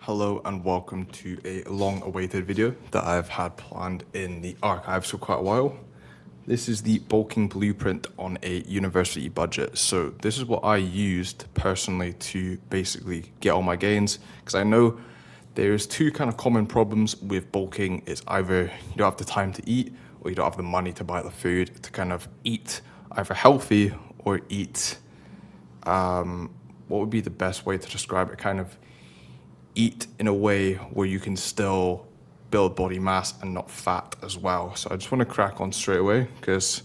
Hello and welcome to a long-awaited video that I've had planned in the archives for quite a while. This is the bulking blueprint on a university budget. So this is what I used personally to basically get all my gains, because I know there's two kind of common problems with bulking. It's either you don't have the time to eat or you don't have the money to buy the food to kind of eat either healthy or eat, what would be the best way to describe it? Kind of eat in a way where you can still build body mass and not fat as well. So I just want to crack on straight away because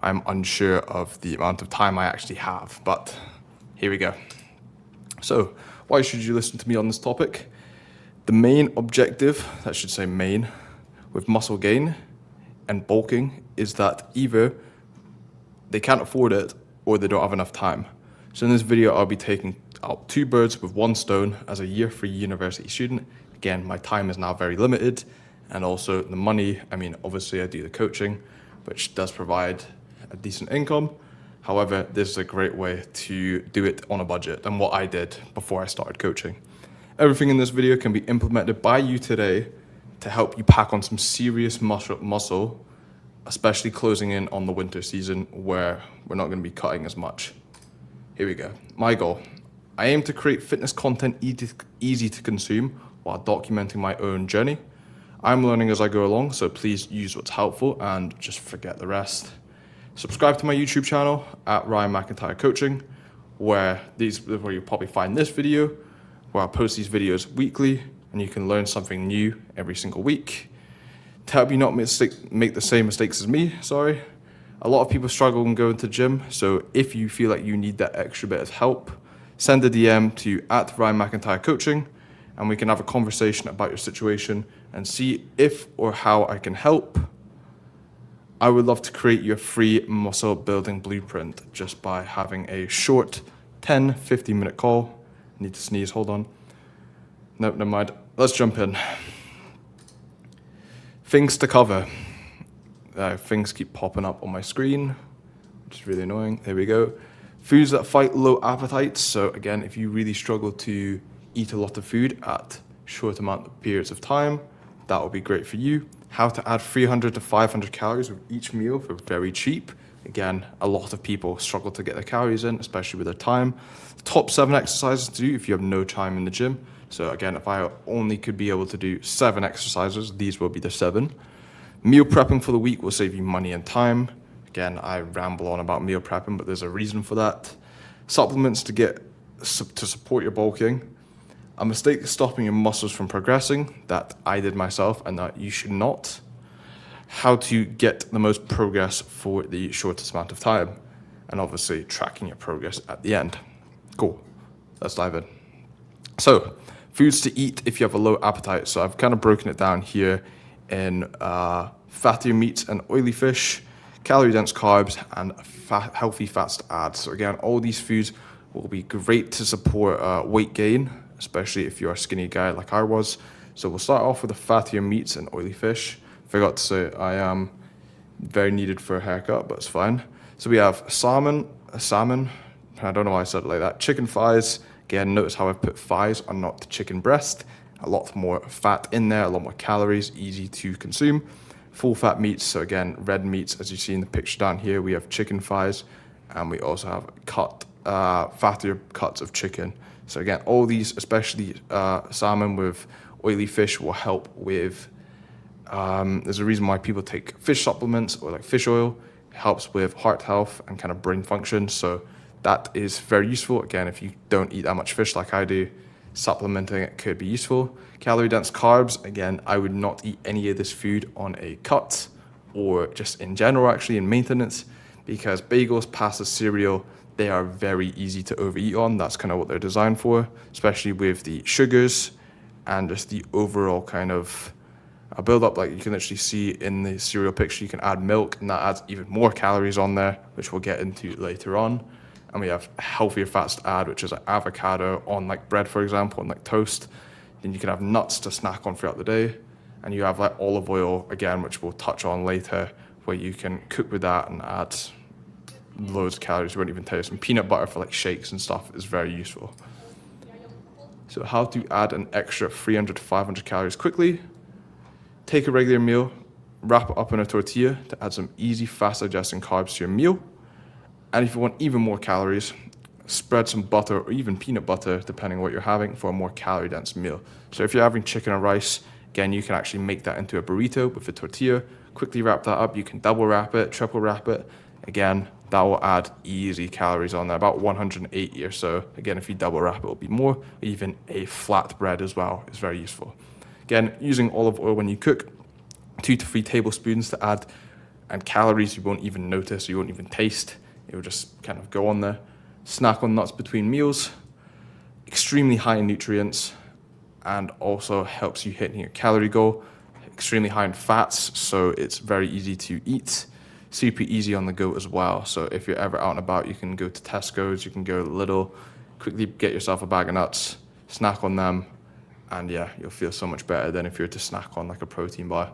I'm unsure of the amount of time I actually have, but here we go. So why should you listen to me on this topic? The main objective, that should say main, with muscle gain and bulking is that either they can't afford it or they don't have enough time. So in this video, I'll be taking out two birds with one stone as a year 3 university student. Again, my time is now very limited, and also the money, I mean, obviously I do the coaching, which does provide a decent income. However, this is a great way to do it on a budget than what I did before I started coaching. Everything in this video can be implemented by you today to help you pack on some serious muscle, especially closing in on the winter season where we're not going to be cutting as much. Here we go. My goal. I aim to create fitness content easy to consume while documenting my own journey. I'm learning as I go along, so please use what's helpful and just forget the rest. Subscribe to my YouTube channel at Ryan McIntyre Coaching, where you'll probably find this video, where I post these videos weekly, and you can learn something new every single week. To help you not make the same mistakes as me, a lot of people struggle when going to the gym, so if you feel like you need that extra bit of help, send a DM to at Ryan McIntyre Coaching, and we can have a conversation about your situation and see if or how I can help. I would love to create your free muscle building blueprint just by having a short 10-15 minute call. I need to sneeze, hold on. Nope, never mind. Let's jump in. Things to cover. Things keep popping up on my screen, which is really annoying. There we go. Foods that fight low appetites. So again, if you really struggle to eat a lot of food at short amount of periods of time, that will be great for you. How to add 300 to 500 calories with each meal for very cheap. Again, a lot of people struggle to get their calories in, especially with their time. The top 7 exercises to do if you have no time in the gym. So again, if I only could be able to do 7 exercises, these will be the 7. Meal prepping for the week will save you money and time. Again, I ramble on about meal prepping, but there's a reason for that. Supplements to support your bulking. A mistake stopping your muscles from progressing that I did myself and that you should not. How to get the most progress for the shortest amount of time. And obviously tracking your progress at the end. Cool, let's dive in. So, foods to eat if you have a low appetite. So I've kind of broken it down here in fattier meats and oily fish, calorie-dense carbs, and healthy fats to add. So again, all these foods will be great to support weight gain, especially if you're a skinny guy like I was. So we'll start off with the fattier meats and oily fish. Forgot to say I am very needed for a haircut, but it's fine. So we have salmon, I don't know why I said it like that, chicken thighs. Again, notice how I've put thighs and not the chicken breast. A lot more fat in there, a lot more calories, easy to consume. Full fat meats, so again, red meats, as you see in the picture down here, we have chicken thighs, and we also have fattier cuts of chicken. So again, all these, especially salmon with oily fish, will help with, there's a reason why people take fish supplements or like fish oil. It helps with heart health and kind of brain function, so that is very useful. Again, if you don't eat that much fish like I do, supplementing it could be useful. Calorie-dense carbs, again, I would not eat any of this food on a cut or just in general, actually, in maintenance, because bagels, pasta, cereal, they are very easy to overeat on. That's kind of what they're designed for, especially with the sugars and just the overall kind of build up. Like you can literally see in the cereal picture, you can add milk, and that adds even more calories on there, which we'll get into later on. And we have healthier fats to add, which is like avocado on like bread, for example, and like toast. Then you can have nuts to snack on throughout the day. And you have like olive oil, again, which we'll touch on later, where you can cook with that and add loads of calories. You won't even taste. And peanut butter for like shakes and stuff is very useful. So how to add an extra 300 to 500 calories quickly. Take a regular meal, wrap it up in a tortilla to add some easy, fast digesting carbs to your meal. And if you want even more calories, spread some butter or even peanut butter, depending on what you're having, for a more calorie dense meal. So if you're having chicken or rice, again, you can actually make that into a burrito with a tortilla, quickly wrap that up. You can double wrap it, triple wrap it. Again, that will add easy calories on there, about 180 or so. Again, if you double wrap it, will be more. Even a flat bread as well is very useful. Again, using olive oil when you cook, 2 to 3 tablespoons to add, and calories you won't even notice, you won't even taste. It will just kind of go on there. Snack on nuts between meals, extremely high in nutrients, and also helps you hitting your calorie goal. Extremely high in fats, so it's very easy to eat. Super easy on the go as well. So if you're ever out and about, you can go to Tesco's, you can go to Lidl, quickly get yourself a bag of nuts, snack on them, and yeah, you'll feel so much better than if you were to snack on like a protein bar.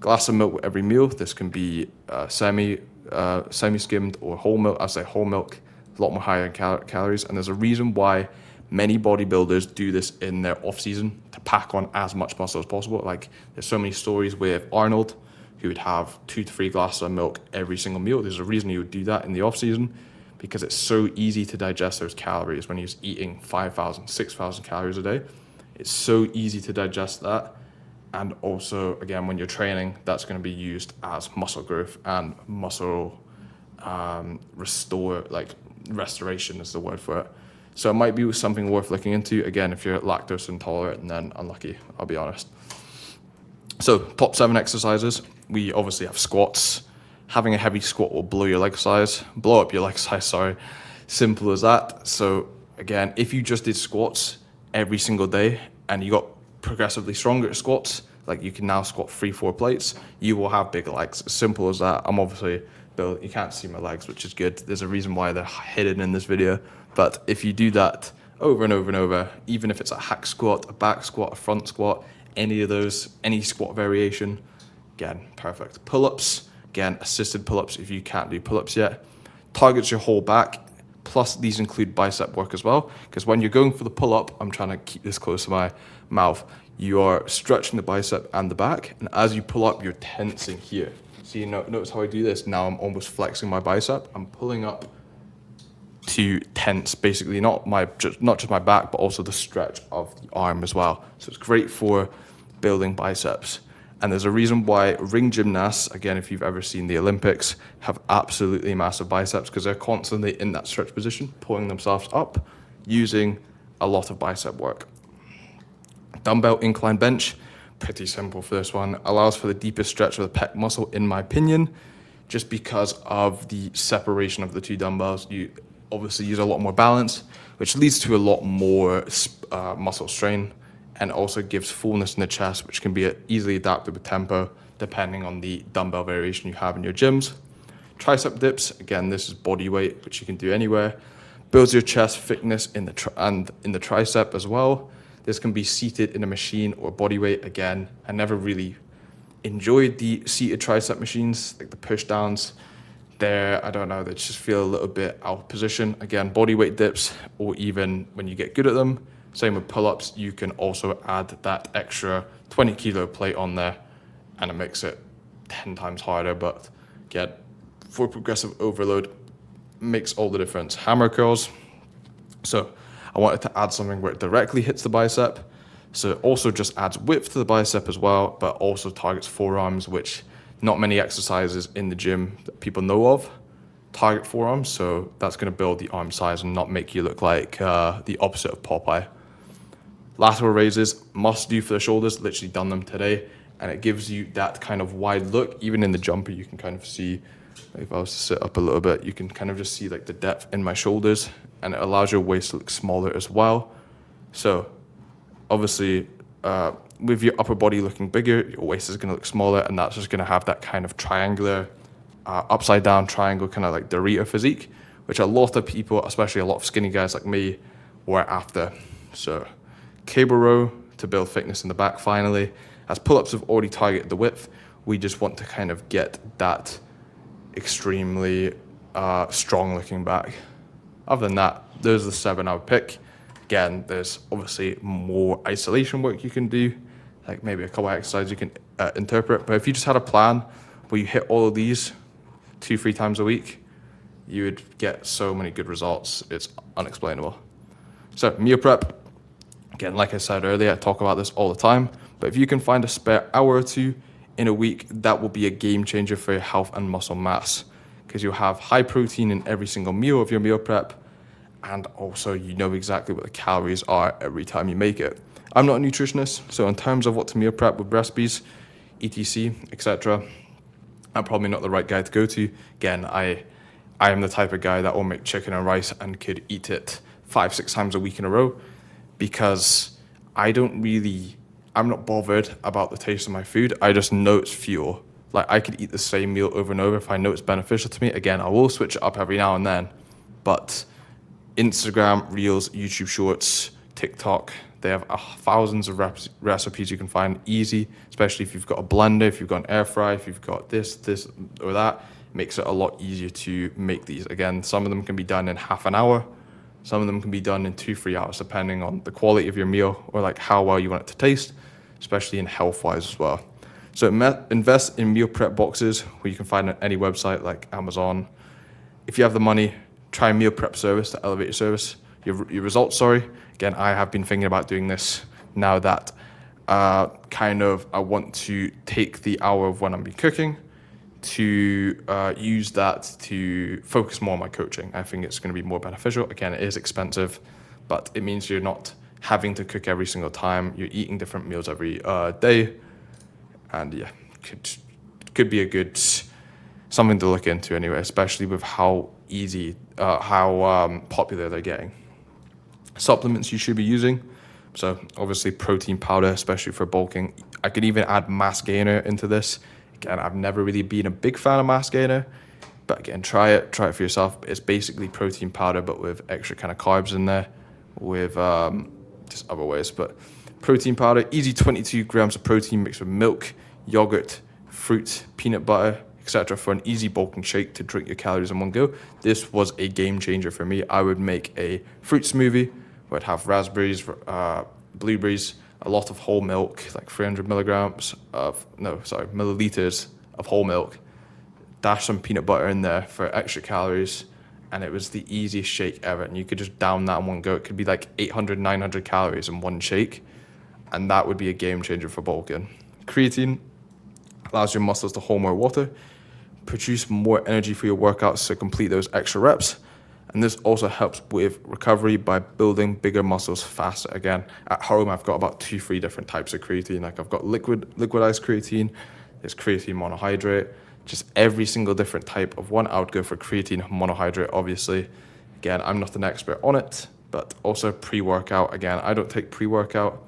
Glass of milk with every meal. This can be semi-skimmed or whole milk. I say whole milk, a lot more higher in calories, and there's a reason why many bodybuilders do this in their off season to pack on as much muscle as possible. Like there's so many stories with Arnold, who would have 2 to 3 glasses of milk every single meal. There's a reason he would do that in the off season, because it's so easy to digest those calories when he's eating 5,000, 6,000 calories a day. It's so easy to digest that. And also, again, when you're training, that's going to be used as muscle growth and muscle restoration is the word for it. So it might be something worth looking into. Again, if you're lactose intolerant, and then unlucky, I'll be honest. So top 7 exercises. We obviously have squats. Having a heavy squat will blow up your leg size, sorry. Simple as that. So again, if you just did squats every single day and you got progressively stronger at squats, like you can now squat 3-4 plates, you will have bigger legs. Simple as that. I'm obviously built, you can't see my legs, which is good. There's a reason why they're hidden in this video. But if you do that over and over and over, even if it's a hack squat, a back squat, a front squat, any of those, any squat variation, again, perfect. Pull-ups, again, assisted pull-ups if you can't do pull-ups yet. Targets your whole back, plus these include bicep work as well, because when you're going for the pull-up, I'm trying to keep this close to my mouth, you are stretching the bicep and the back, and as you pull up, you're tensing here. So you notice how I do this? Now I'm almost flexing my bicep. I'm pulling up to tense, basically, not just my back, but also the stretch of the arm as well. So it's great for building biceps. And there's a reason why ring gymnasts, again, if you've ever seen the Olympics, have absolutely massive biceps, because they're constantly in that stretch position, pulling themselves up, using a lot of bicep work. Dumbbell incline bench, pretty simple for this one. Allows for the deepest stretch of the pec muscle, in my opinion, just because of the separation of the two dumbbells. You obviously use a lot more balance, which leads to a lot more muscle strain, and also gives fullness in the chest, which can be easily adapted with tempo, depending on the dumbbell variation you have in your gyms. Tricep dips, again, this is body weight, which you can do anywhere. Builds your chest thickness in the tricep as well. This can be seated in a machine or body weight. Again, I never really enjoyed the seated tricep machines, like the push downs. I don't know, they just feel a little bit out of position. Again, body weight dips, or even when you get good at them, same with pull-ups, you can also add that extra 20 kilo plate on there, and it makes it 10 times harder. But again, for progressive overload, makes all the difference. Hammer curls. So I wanted to add something where it directly hits the bicep. So it also just adds width to the bicep as well, but also targets forearms, which not many exercises in the gym that people know of target forearms. So that's going to build the arm size and not make you look like the opposite of Popeye. Lateral raises, must do for the shoulders, literally done them today. And it gives you that kind of wide look. Even in the jumper, you can kind of see, if I was to sit up a little bit, you can kind of just see like the depth in my shoulders, and it allows your waist to look smaller as well. So obviously, with your upper body looking bigger, your waist is going to look smaller, and that's just going to have that kind of triangular, upside down triangle, kind of like Dorito physique, which a lot of people, especially a lot of skinny guys like me, were after. So cable row to build thickness in the back finally. As pull-ups have already targeted the width, we just want to kind of get that extremely strong looking back. Other than that, those are the 7 I would pick. again, there's obviously more isolation work you can do, like maybe a couple of exercises you can interpret. But if you just had a plan where you hit all of these 2-3 times a week, you would get so many good results. It's unexplainable. So meal prep, again, like I said earlier, I talk about this all the time, but if you can find a spare hour or two in a week, that will be a game changer for your health and muscle mass, because you'll have high protein in every single meal of your meal prep, and also you know exactly what the calories are every time you make it. I'm not a nutritionist, so in terms of what to meal prep with recipes, etc., etc., I'm probably not the right guy to go to. Again, I am the type of guy that will make chicken and rice and could eat it 5-6 times a week in a row, because I'm not bothered about the taste of my food. I just know it's fuel. Like, I could eat the same meal over and over if I know it's beneficial to me. Again, I will switch it up every now and then, but Instagram, Reels, YouTube Shorts, TikTok, they have thousands of recipes you can find easy, especially if you've got a blender, if you've got an air fryer, if you've got this or that. It makes it a lot easier to make these. Again, some of them can be done in half an hour. Some of them can be done in 2-3 hours, depending on the quality of your meal or like how well you want it to taste, especially in health-wise as well. So invest in meal prep boxes, where you can find on any website like Amazon. If you have the money, try a meal prep service to elevate your results. Again, I have been thinking about doing this now that I want to take the hour of when I'm cooking to use that to focus more on my coaching. I think it's going to be more beneficial. Again, it is expensive, but it means you're not having to cook every single time. You're eating different meals every day, and yeah, could be a good something to look into anyway, especially with how popular they're getting. Supplements you should be using. So obviously protein powder, especially for bulking. I could even add mass gainer into this. Again, I've never really been a big fan of mass gainer, but again, try it for yourself. It's basically protein powder, but with extra kind of carbs in there, with just other ways. But protein powder, easy 22 grams of protein mixed with milk, yogurt, fruit, peanut butter, etc. for an easy bulking shake to drink your calories in one go. This was a game changer for me. I would make a fruit smoothie where I'd have raspberries, blueberries, a lot of whole milk, like 300 milliliters of whole milk, dash some peanut butter in there for extra calories, and it was the easiest shake ever. And you could just down that in one go. It could be like 800, 900 calories in one shake, and that would be a game changer for bulking. Creatine allows your muscles to hold more water, produce more energy for your workouts to complete those extra reps. And this also helps with recovery by building bigger muscles faster. Again, at home, I've got about 2-3 different types of creatine. Like I've got liquidized creatine, there's creatine monohydrate, just every single different type of one. I would go for creatine monohydrate, obviously. Again, I'm not an expert on it, but also pre-workout. Again, I don't take pre-workout,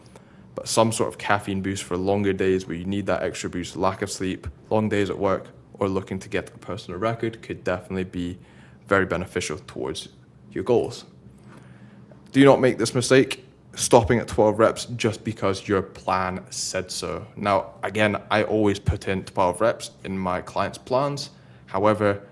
but some sort of caffeine boost for longer days where you need that extra boost, lack of sleep, long days at work, or looking to get a personal record could definitely be very beneficial towards your goals. Do not make this mistake, stopping at 12 reps just because your plan said so. Now, again, I always put in 12 reps in my clients' plans. However,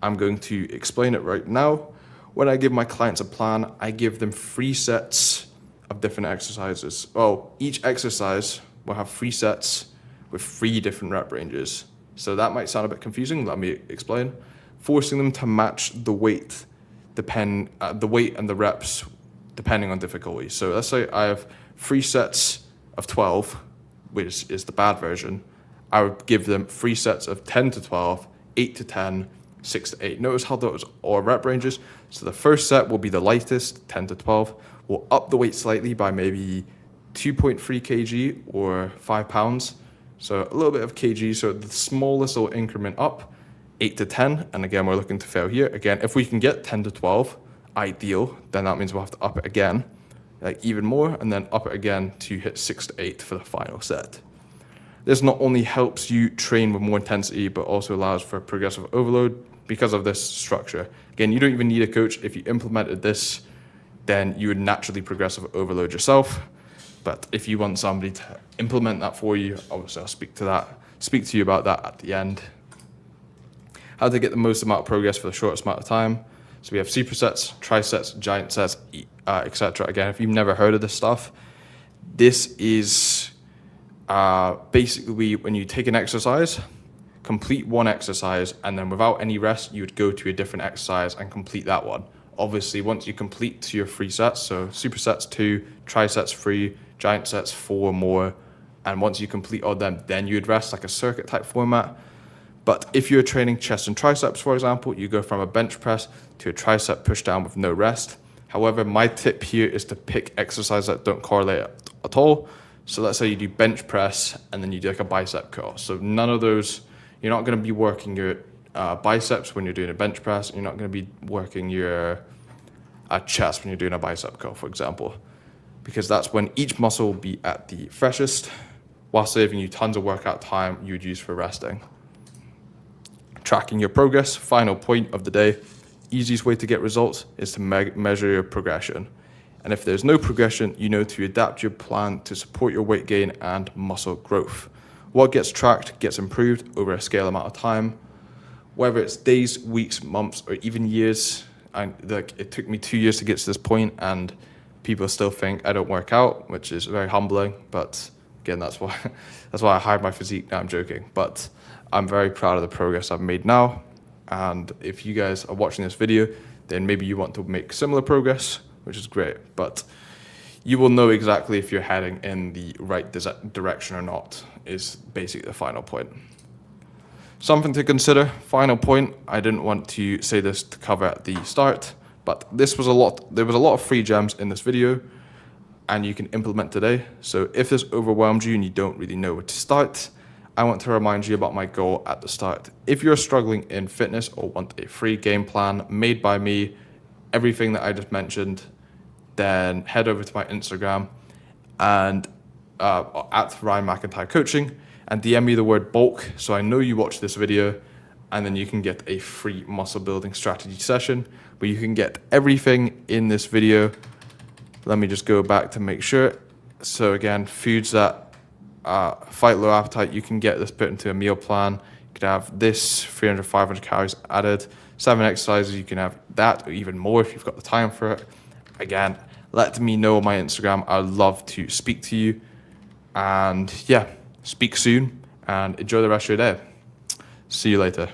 I'm going to explain it right now. When I give my clients a plan, I give them 3 sets of different exercises. Well, each exercise will have 3 sets with 3 different rep ranges. So that might sound a bit confusing. Let me explain. Forcing them to match the weight and the reps depending on difficulty. So let's say I have 3 sets of 12, which is the bad version. I would give them 3 sets of 10 to 12, 8 to 10, 6 to 8. Notice how those are rep ranges. So the first set will be the lightest, 10 to 12. We'll up the weight slightly by maybe 2.3 kg or 5 pounds. So a little bit of kg. So the smallest little increment up, 8 to 10. And again, we're looking to fail here. Again, if we can get 10 to 12, ideal, then that means we'll have to up it again, like even more, and then up it again to hit 6 to 8 for the final set. This not only helps you train with more intensity, but also allows for progressive overload because of this structure. Again, you don't even need a coach. If you implemented this, then you would naturally progressive overload yourself. But if you want somebody to implement that for you, obviously I'll speak to you about that at the end. How to get the most amount of progress for the shortest amount of time. So we have supersets, trisets, giant sets, etc. Again, if you've never heard of this stuff, this is basically when you take an exercise, complete one exercise, and then without any rest, you would go to a different exercise and complete that one. Obviously, once you complete your 3 sets, so supersets 2, trisets 3, giant sets 4 more, and once you complete all them, then you would rest, like a circuit type format. But if you're training chest and triceps, for example, you go from a bench press to a tricep push down with no rest. However, my tip here is to pick exercises that don't correlate at all. So let's say you do bench press and then you do like a bicep curl. So none of those, you're not going to be working your biceps when you're doing a bench press. You're not going to be working your chest when you're doing a bicep curl, for example, because that's when each muscle will be at the freshest, while saving you tons of workout time you would use for resting. Tracking your progress, final point of the day. Easiest way to get results is to measure your progression. And if there's no progression, you know to adapt your plan to support your weight gain and muscle growth. What gets tracked gets improved over a scale amount of time, whether it's days, weeks, months, or even years. It took me 2 years to get to this point, and people still think I don't work out, which is very humbling. But again, that's why I hide my physique. No, I'm joking. But I'm very proud of the progress I've made now. And if you guys are watching this video, then maybe you want to make similar progress, which is great. But you will know exactly if you're heading in the right direction or not, is basically the final point. Something to consider, final point, I didn't want to say this to cover at the start, but there was a lot of free gems in this video, and you can implement today. So if this overwhelms you and you don't really know where to start, I want to remind you about my goal at the start. If you're struggling in fitness or want a free game plan made by me, everything that I just mentioned, then head over to my Instagram and at Ryan McIntyre Coaching and DM me the word bulk so I know you watched this video, and then you can get a free muscle building strategy session where you can get everything in this video. Let me just go back to make sure. So again, foods that fight low appetite, you can get this put into a meal plan. You could have this 300, 500 calories added, 7 exercises, you can have that or even more if you've got the time for it. Again, let me know on my Instagram. I'd love to speak to you. And yeah, speak soon and enjoy the rest of your day. See you later.